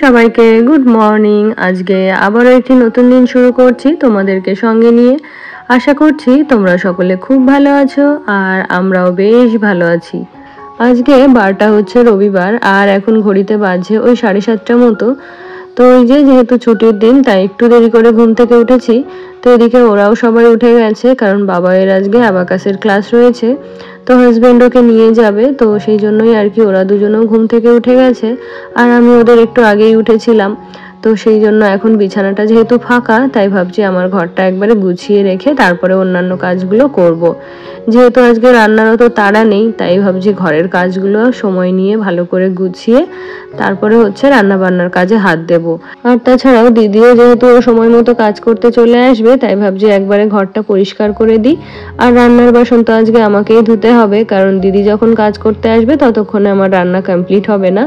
সবাইকে good morning. আজকে আবারও একটি নতুন দিন শুরু করছি তোমাদেরকে সঙ্গে নিয়ে। আশা করছি তোমরা সকলে খুব ভালো আছো আর আমরাও বেশ ভালো আছি। আজকে বারটা হচ্ছে রবিবার আর এখন ঘড়িতে বাজছে ওই 7:30টার মতো। তো ওই যেহেতু ছুটির দিন তাই একটু দেরি করে ঘুম থেকে উঠেছি। তো এদিকে ওরাও সবাই উঠে গেছে, কারণ বাবাইয়ের আজকে অ্যাবাকাসের ক্লাস রয়েছে। তো হাজব্যান্ড ওকে নিয়ে যাবে, তো সেই জন্যই আর কি ওরা দুজনেও ঘুম থেকে উঠে গেছে আর আমি ওদের একটু আগেই উঠেছিলাম। তো সেই জন্য এখন বিছানাটা যেহেতু ফাঁকা তাই ভাবছি আমার ঘরটা একবারে গুছিয়ে রেখে তারপরে অন্যান্য কাজগুলো করব। যেহেতু আজকে রান্নারও তো তাড়া নেই তাই ভাবছি ঘরের কাজগুলো সময় নিয়ে ভালো করে গুছিয়ে তারপরে হচ্ছে রান্না বান্নার কাজে হাত দেব। আর তাছাড়াও দিদিও যেহেতু সময় মতো কাজ করতে চলে আসবে তাই ভাবছি একবারে ঘরটা পরিষ্কার করে দিই। আর রান্নার বাসন তো আজকে আমাকেই ধুতে হবে, কারণ দিদি যখন কাজ করতে আসবে ততক্ষণে আমার রান্না কমপ্লিট হবে না।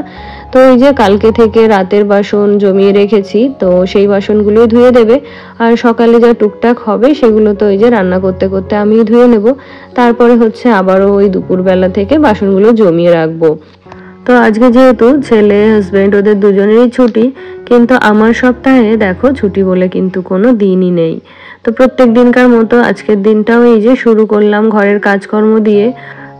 তো এই যে কালকে থেকে রাতের বাসন জমিয়ে রেখেছি, তো সেই বাসনগুলোই ধুয়ে দেবে। আর সকালে যা টুকটাক হবে সেগুলো তো ওই যে রান্না করতে করতে আমিই ধুয়ে নেব। তারপরে হচ্ছে আবারও ওই দুপুরবেলা থেকে বাসনগুলো জমিয়ে রাখবো। তো আজকে যেহেতু ছেলে হাজব্যান্ড ওদের দুজনেরই ছুটি, কিন্তু আমার সপ্তাহে দেখো ছুটি বলে কিন্তু কোনো দিনই নেই। তো প্রত্যেক দিনকার মতো আজকের দিনটাও এই যে শুরু করলাম ঘরের কাজকর্ম দিয়ে।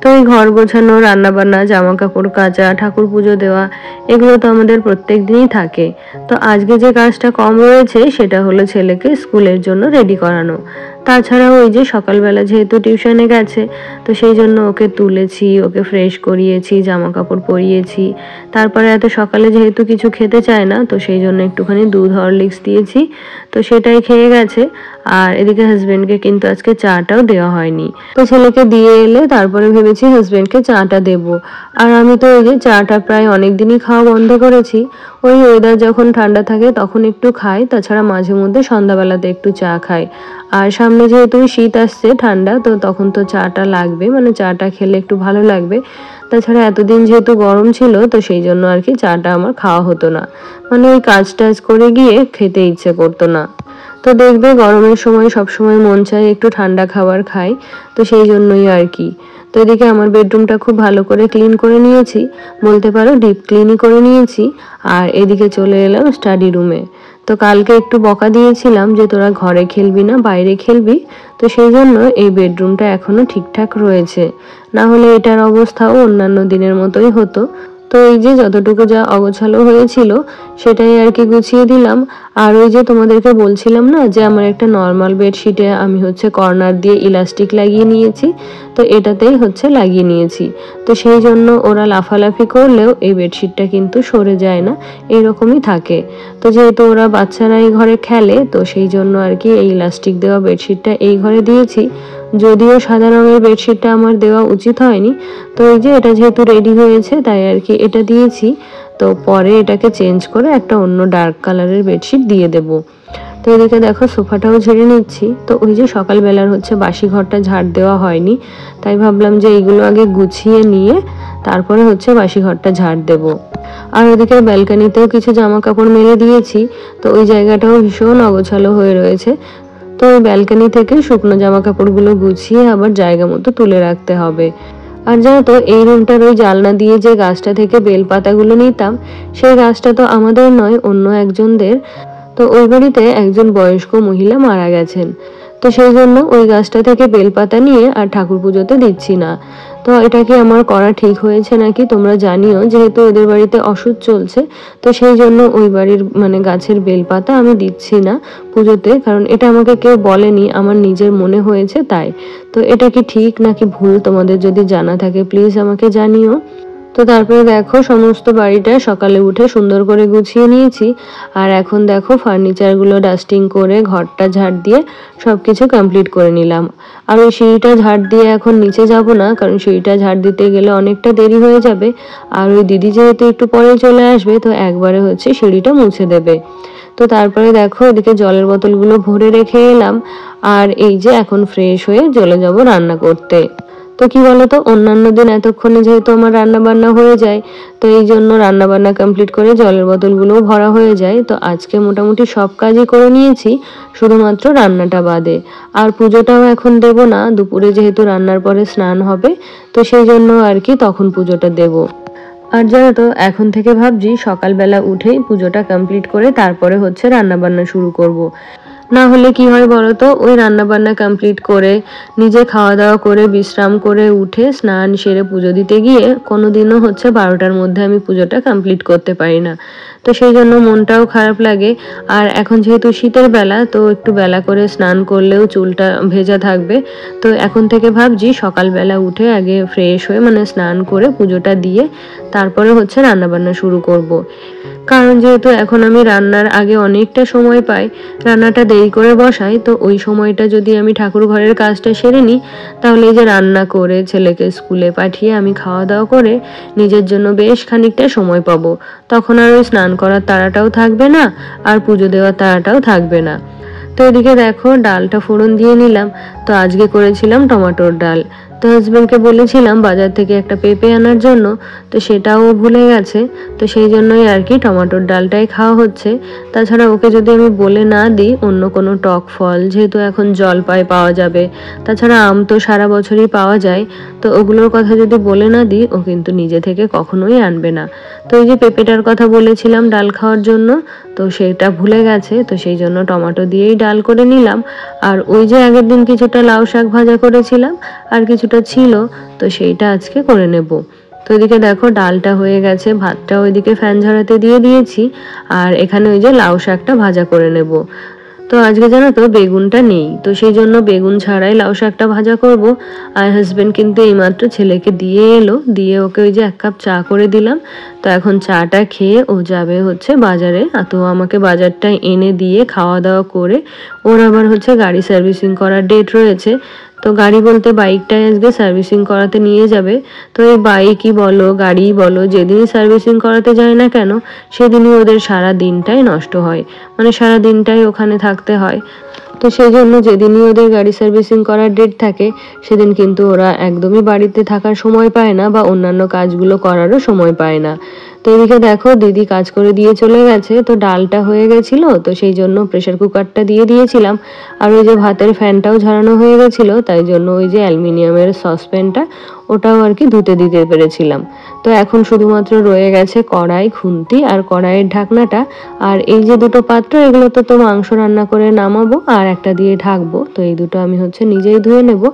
তো এই ঘর গোছানো, রান্নাবান্না, জামা কাপড় কাচা, ঠাকুর পুজো দেওয়া, এগুলো তো আমাদের প্রত্যেক দিনই থাকে। তো আজকে যে কাজটা কম রয়েছে সেটা হলো ছেলেকে স্কুলের জন্য রেডি করানো। তাছাড়াও ওই যে সকালবেলা যেহেতু টিউশনে গেছে তো সেই জন্য ওকে তুলেছি, ওকে ফ্রেশ করিয়েছি, জামা কাপড় পরিয়েছি। তারপরে এত সকালে যেহেতু কিছু খেতে চায় না তো সেই জন্য একটুখানি দুধ হরলিক্স দিয়েছি, তো সেটাই খেয়ে গেছে। আর এদিকে হাজবেন্ডকে কিন্তু আজকে চাটাও দেওয়া হয়নি। তো ছেলেকে দিয়ে এলে তারপরে ভেবেছি হাজবেন্ডকে চাটা দেব। আর আমি তো ওই যে চাটা প্রায় অনেক দিনই খাওয়া বন্ধ করেছি। ওই ওয়েদার যখন ঠান্ডা থাকে তখন একটু খাই, তাছাড়া মাঝে মধ্যে সন্ধ্যাবেলাতে একটু চা খাই। আর সামনে যেহেতু শীত আসছে, ঠান্ডা, তো তখন তো চাটা লাগবে, মানে চাটা খেলে একটু ভালো লাগবে। তাছাড়া এতদিন যেহেতু গরম ছিল তো সেই জন্য আর কি চাটা আমার খাওয়া হতো না, মানে ওই কাজ টাজ করে গিয়ে খেতে ইচ্ছে করতো না। তো দেখবে গরমের সময় সবসময় মন চায় একটু ঠান্ডা খাবার খাই, তো সেই জন্যই আর কি। তো এদিকে আমার বেডরুমটা খুব ভালো করে ক্লিন করে নিয়েছি, বলতে পারো ডিপ ক্লিনই করে নিয়েছি। আর এদিকে চলে এলাম স্টাডি রুমে। তো কালকে একটু বকা দিয়েছিলাম যে তোরা ঘরে খেলবি না বাইরে খেলবি, তো সেই জন্য এই বেডরুমটা এখনো ঠিকঠাক রয়েছে, না হলে এটার অবস্থাও অন্যান্য দিনের মতোই হতো। তো এই যে যতটুকু যা অগোছালো হয়েছিল সেটাই আর কি গুছিয়ে দিলাম। আর ওই যে তোমাদেরকে বলছিলাম না যে আমার একটা নর্মাল বেডশিটে আমি হচ্ছে কর্নার দিয়ে ইলাস্টিক লাগিয়ে নিয়েছি, তো এটাতেই হচ্ছে লাগিয়ে নিয়েছি। তো সেই জন্য ওরা লাফালাফি করলেও এই বেডশিটটা কিন্তু সরে যায় না, এরকমই থাকে। তো যেহেতু ওরা বাচ্চারা এই ঘরে খেলে তো সেই জন্য আর কি এই ইলাস্টিক দেওয়া বেডশিটটা এই ঘরে দিয়েছি। যদিও সাদা রঙের বেডশিটটা আমার দেওয়া উচিত হয়নি, তো এই যে এটা যেহেতু রেডি হয়েছে তাই আর কি এটা দিয়েছি। তো পরে এটাকে চেঞ্জ করে একটা অন্য ডার্ক কালারের বেডশিট দিয়ে দেব। তো এদিকে দেখো সোফাটাও ঝেড়ে নিচ্ছি। তো ওই যে সকালবেলার হচ্ছে বাসি ঘরটা ঝাড় দেওয়া হয়নি, তাই ভাবলাম যে এইগুলো আগে গুছিয়ে নিয়ে তারপরে হচ্ছে বাসি ঘরটা ঝাড় দেব। আর ওদিকে ব্যালকনিতেও কিছু জামা কাপড় মেলে দিয়েছি, তো ওই জায়গাটাও ভীষণ অগোছালো হয়ে রয়েছে। তো ওই ব্যালকনি থেকে শুকনো জামা কাপড়গুলো গুছিয়ে আবার জায়গা মতো তুলে রাখতে হবে। আর জানো তো এই রুমটার ওই জানলা দিয়ে যে গাছটা থেকে বেলপাতাগুলো নিতাম, সেই গাছটা তো আমাদের নয়, অন্য একজনদের। তো ওই বাড়িতে একজন বয়স্ক মহিলা মারা গেছেন, তো সেই জন্য ওই গাছটা থেকে বেলপাতা নিয়ে আর ঠাকুর পুজোতে দিচ্ছি না। তো এটা কি আমার করা ঠিক হয়েছে নাকি তোমরা জানিও, যেহেতু ওদের বাড়িতে অসুখ চলছে তো সেই জন্য ওই বাড়ির মানে গাছের বেলপাতা আমি দিচ্ছি না পুজোতে, কারণ এটা আমাকে কেউ বলেনি, আমার নিজের মনে হয়েছে তাই। তো এটা কি ঠিক নাকি ভুল তোমাদের যদি জানা থাকে প্লিজ আমাকে জানিও। তো তারপরে দেখো সমস্ত বাড়িটা সকালে উঠে সুন্দর করে গুছিয়ে নিয়েছি। আর এখন দেখো ফার্নিচারগুলো ডাস্টিং করে ঘরটা ঝাড় দিয়ে সবকিছু কমপ্লিট করে নিলাম। আর ওই সিঁড়িটা ঝাড় দিয়ে এখন নিচে যাব না, কারণ সিঁড়িটা ঝাড় দিতে গেলে অনেকটা দেরি হয়ে যাবে। আর ওই দিদি যেহেতু একটু পরে চলে আসবে তো একবারে হচ্ছে সিঁড়িটা মুছে দেবে। তো তারপরে দেখো এদিকে জলের বোতলগুলো ভরে রেখে এলাম। আর এই যে এখন ফ্রেশ হয়ে চলে যাব রান্না করতে। তো কি বলতো, অন্যান্য দিন এতক্ষণে যেহেতু আমার রান্না বান্না হয়ে যায়, তো এই জন্য রান্না বান্না কমপ্লিট করে জলের বোতলগুলোও ভরা হয়ে যায়। তো আজকে মোটামুটি সব কাজই করে নিয়েছি, শুধুমাত্র রান্নাটা বাদে। আর পুজোটাও এখন দেব না, দুপুরে যেহেতু রান্নার পরে স্নান হবে তো সেই জন্য আর কি তখন পুজোটা দেব। আর জানো তো এখন থেকে ভাবছি সকালবেলা উঠেই পুজোটা কমপ্লিট করে তারপরে হচ্ছে রান্নাবান্না শুরু করব। না হলে কি হয় বলো তো, ওই রান্নাবান্না কমপ্লিট করে নিজে খাওয়া দাওয়া করে বিশ্রাম করে উঠে স্নান সেরে পুজো দিতে গিয়ে কোনোদিনও হচ্ছে 12টার মধ্যে আমি পুজোটা কমপ্লিট করতে পারি না। তো সেই জন্য মনটাও খারাপ লাগে। আর এখন যেহেতু শীতের বেলা, তো একটু বেলা করে স্নান করলেও চুলটা ভেজা থাকবে। তো এখন থেকে ভাবছি সকালবেলা উঠে আগে ফ্রেশ হয়ে মানে স্নান করে পুজোটা দিয়ে তারপরে হচ্ছে রান্নাবান্না শুরু করব। কারণ যেহেতু এখন আমি রান্নার আগে অনেকটা সময় পাই, রান্নাটা দেরি করে বসাই, তো ওই সময়টা যদি আমি ঠাকুর ঘরের কাজটা সেরে নিই, তাহলে এই যে রান্না করে ছেলেকে স্কুলে পাঠিয়ে আমি খাওয়া দাওয়া করে নিজের জন্য বেশ খানিকটা সময় পাবো। তখন আর ওই স্নান করার তাড়াটাও থাকবে না, আর পুজো দেওয়ার তাড়াটাও থাকবে না। তো এদিকে দেখো ডালটা ফোড়ন দিয়ে নিলাম। তো আজকে করেছিলাম টমেটোর ডাল। তো হাজবেন্ডকে বলেছিলাম বাজার থেকে একটা পেঁপে আনার জন্য, তো সেটাও ভুলে গেছে। তো সেই জন্যই আর কি টমেটোর ডালটাই খাওয়া হচ্ছে। তাছাড়া ওকে যদি আমি বলে না দিই অন্য কোনো টক ফল, যেহেতু এখন জলপাই পাওয়া যাবে, তাছাড়া আম তো সারা বছরই পাওয়া যায়, তো ওগুলোর কথা যদি বলে না দিই ও কিন্তু নিজে থেকে কখনোই আনবে না। তো এই যে পেঁপেটার কথা বলেছিলাম ডাল খাওয়ার জন্য, তো সেটা ভুলে গেছে, তো সেই জন্য টমেটো দিয়েই ডাল করে নিলাম। আর ওই যে আগের দিন কিছুটা লাউ শাক ভাজা করেছিলাম আর কিছুটা ছিল, তো সেইটা আজকে করে নেব। তো এদিকে দেখো ডালটা হয়ে গেছে, ভাতটা ওইদিকে ফ্যান ঝরাতে দিয়ে দিয়েছি, আর এখানে ওই যে লাউ শাকটা ভাজা করে নেব। তো আজকে জানো তো বেগুনটা নেই, তো সেই জন্য বেগুন ছাড়াই লাউ শাকটা ভাজা করব। আর হাজবেন্ড কিন্তু এইমাত্র ছেলেকে দিয়ে এলো, দিয়ে ওকে ওই যে 1 কাপ চা করে দিলাম। তো এখন চাটা খেয়ে ও যাবে হচ্ছে বাজারে। তো আমাকে বাজারটা এনে দিয়ে খাওয়া দাওয়া করে ওর আবার হচ্ছে গাড়ি সার্ভিসিং করার ডেট রয়েছে। তো গাড়ি বলতে বাইকটাই আজকে সার্ভিসিং করাতে নিয়ে যাবে। তো এই বাইকই বলো গাড়িই বলো, যেদিনই সার্ভিসিং করাতে যায় না কেন সেদিনই ওদের সারা দিনটাই নষ্ট হয়, মানে সারা দিনটাই ওখানে থাকতে হয়। তো সেই জন্য যেদিনই ওদের গাড়ি সার্ভিসিং করার ডেট থাকে সেদিন কিন্তু ওরা একদমই বাড়িতে থাকার সময় পায় না বা অন্যান্য কাজগুলো করারও সময় পায় না। তো এদিকে দেখো দিদি কাজ করে দিয়ে চলে গেছে, তো ডালটা হয়ে গেছিল, তো সেই জন্য প্রেসার কুকারটা দিয়ে দিয়েছিলাম। আর ওই যে ভাতের ফ্যানটাও ঝরানো হয়ে গেছিলো, তাই জন্য ওই যে অ্যালুমিনিয়ামের সসপ্যানটা ওটাও আর কি ধুতে দিতে পেরেছিলাম। তো এখন শুধুমাত্র রয়ে গেছে কড়াই, খুন্তি আর কড়াইয়ের ঢাকনাটা। আর এই যে দুটো পাত্র, এগুলো তো মাংস রান্না করে নামাবো আর একটা দিয়ে ঢাকবো, তো এই দুটো আমি হচ্ছে নিজেই ধুয়ে নেব।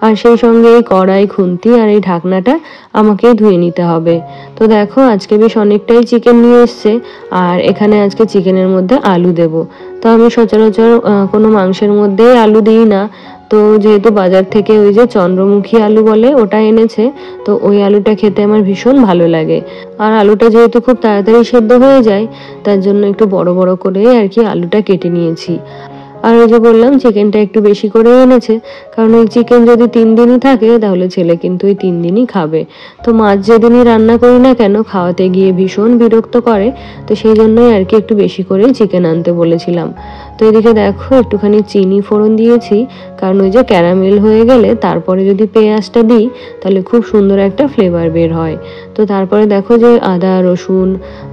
আর সেই সঙ্গে এই কড়াই, খুন্তি আর এই ঢাকনাটা আমাকেই ধুয়ে নিতে হবে। তো দেখো আজকে বেশ অনেকটাই চিকেন নিয়ে এসছে, আর এখানে আজকে চিকেনের মধ্যে আলু দেব। তো আমি সচরাচর কোনো মাংসের মধ্যেই আলু দিই না। তো যেহেতু বাজার থেকে ওই যে চন্দ্রমুখী আলু বলে ওটা এনেছে, তো ওই আলুটা খেতে আমার ভীষণ ভালো লাগে। আর আলুটা যেহেতু খুব তাড়াতাড়ি সেদ্ধ হয়ে যায়, তার জন্য একটু বড় বড় করে আর কি আলুটা কেটে নিয়েছি। আর ওই যে বললাম চিকেনটা একটু বেশি করে এনেছে, কারণ ওই চিকেন যদি 3 দিনই থাকে তাহলে ছেলে কিন্তু ওই 3 দিনই খাবে। তো মাছ যেদিনই রান্না করি না কেন খাওয়াতে গিয়ে ভীষণ বিরক্ত করে, তো সেই জন্যই আর কি একটু বেশি করেই চিকেন আনতে বলেছিলাম। তো এদিকে দেখো একটুখানি চিনি ফোড়ন দিয়েছি, কারণ ওই যে ক্যারামেল হয়ে গেলে তারপরে যদি পেঁয়াজটা দিই তাহলে খুব সুন্দর একটা ফ্লেভার বের হয়। তো তারপরে দেখো যে আদা রসুন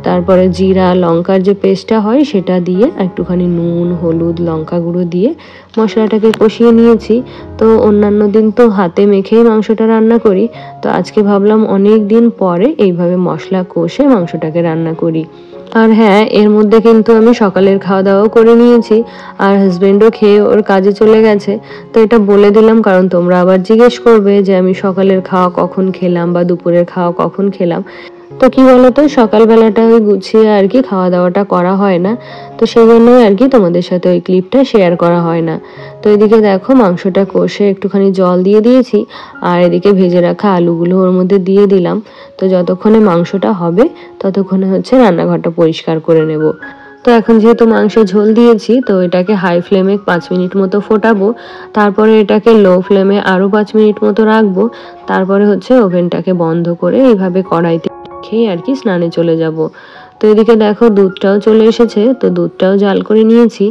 তারপরে জিরা লঙ্কার যে পেস্টটা হয় সেটা দিয়ে একটুখানি নুন হলুদ লঙ্কা গুঁড়ো দিয়ে মশলাটাকে কষিয়ে নিয়েছি। তো অন্যান্য দিন তো হাতে মেখেই মাংসটা রান্না করি, তো আজকে ভাবলাম অনেক দিন পরে এইভাবে মশলা কষে মাংসটাকে রান্না করি। আর হ্যাঁ, এর মধ্যে কিন্তু আমি সকালের খাওয়া দাওয়াও করে নিয়েছি, আর হাজবেন্ডও খেয়ে ওর কাজে চলে গেছে। তো এটা বলে দিলাম কারণ তোমরা আবার জিজ্ঞেস করবে যে আমি সকালের খাওয়া কখন খেলাম বা দুপুরের খাওয়া কখন খেলাম। তো কি বলতো সকালবেলাটা ওই গুছিয়ে আর কি খাওয়া দাওয়াটা করা হয় না, তো সেই জন্যই আর কি তোমাদের সাথে ওই ক্লিপটা শেয়ার করা হয় না। তো এদিকে দেখো মাংসটা কষে একটুখানি জল দিয়ে দিয়েছি, আর এদিকে ভেজে রাখা আলুগুলো ওর মধ্যে দিয়ে দিলাম। তো যতক্ষণে মাংসটা হবে ততক্ষণে হচ্ছে রান্নাঘরটা পরিষ্কার করে নেব। তো এখন যেহেতু মাংসে ঝোল দিয়েছি, তো এটাকে হাই ফ্লেমে 5 মিনিট মতো ফোটাবো, তারপরে এটাকে লো ফ্লেমে আরও 5 মিনিট মতো রাখবো। তারপরে হচ্ছে ওভেনটাকে বন্ধ করে এইভাবে কড়াইতে খেয়ে আর কি স্নানে চলে যাব। তো এদিকে দেখো দুধটাও চলে এসেছে, তো দুধটাও জাল করে নিয়েছি।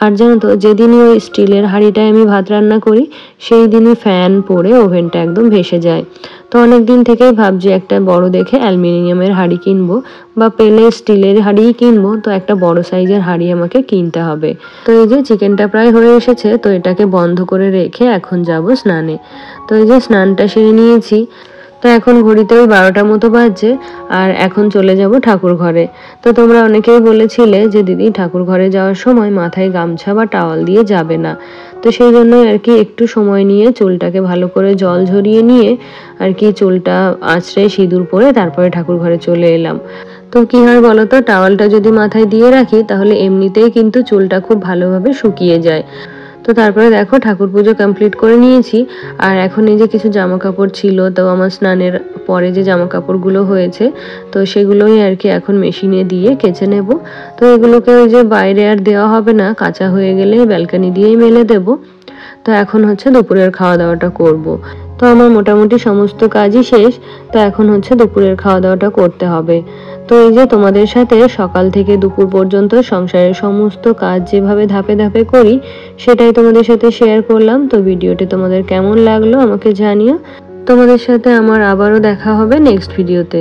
আর জানো তো যেদিনই ওই স্টিলের হাঁড়িটায় আমি ভাত রান্না করি সেই দিনই ফ্যান পড়ে ওভেনটা একদম ভেসে যায়। তো অনেক দিন থেকেই ভাবছি একটা বড় দেখে অ্যালুমিনিয়ামের হাঁড়ি কিনবো, বা পেলে স্টিলের হাঁড়িই কিনবো। তো একটা বড় সাইজের হাঁড়ি আমাকে কিনতে হবে। তো এই যে চিকেনটা প্রায় হয়ে এসেছে, তো এটাকে বন্ধ করে রেখে এখন যাব স্নানে। তো এই যে স্নানটা সেরে নিয়েছি। তো এখন ঘড়িতে ওই 12টার মতো বাজছে আর এখন চলে যাব ঠাকুর ঘরে। তো তোমরা অনেকেই বলেছিলে যে দিদি ঠাকুর ঘরে যাওয়ার সময় মাথায় গামছা বা টাওয়াল দিয়ে যাবে না। তো সেই জন্যই আর কি একটু সময় নিয়ে চুলটাকে ভালো করে জল ঝরিয়ে নিয়ে আর কি চুলটা আঁচড়ে সিঁদুর পরে তারপরে ঠাকুর ঘরে চলে এলাম। তো কি হয় বলতো, টাওয়ালটা যদি মাথায় দিয়ে রাখি তাহলে এমনিতেই কিন্তু চুলটা খুব ভালোভাবে শুকিয়ে যায়। তো তারপরে দেখো ঠাকুর পুজো কমপ্লিট করে নিয়েছি। আর এখন এই যে কিছু জামা কাপড় ছিল, তো আমার স্নানের পরে যে জামা কাপড়গুলো হয়েছে তো সেগুলোই আর কি এখন মেশিনে দিয়ে কেচে নেব। তো এগুলোকে ওই যে বাইরে আর দেওয়া হবে না, কাঁচা হয়ে গেলে ব্যালকনি দিয়েই মেলে দেব। তো এখন হচ্ছে দুপুরের খাওয়া দাওয়াটা করব। তো আমার মোটামুটি সমস্ত কাজই শেষ। তো এখন হচ্ছে দুপুরের খাওয়া দাওয়াটা করতে হবে। তো এই যে তোমাদের সাথে সকাল থেকে দুপুর পর্যন্ত সংসারের সমস্ত কাজ যেভাবে ধাপে ধাপে করি সেটাই তোমাদের সাথে শেয়ার করলাম। তো ভিডিওটি তোমাদের কেমন লাগলো আমাকে জানিও। তোমাদের সাথে আমার আবারও দেখা হবে নেক্সট ভিডিওতে।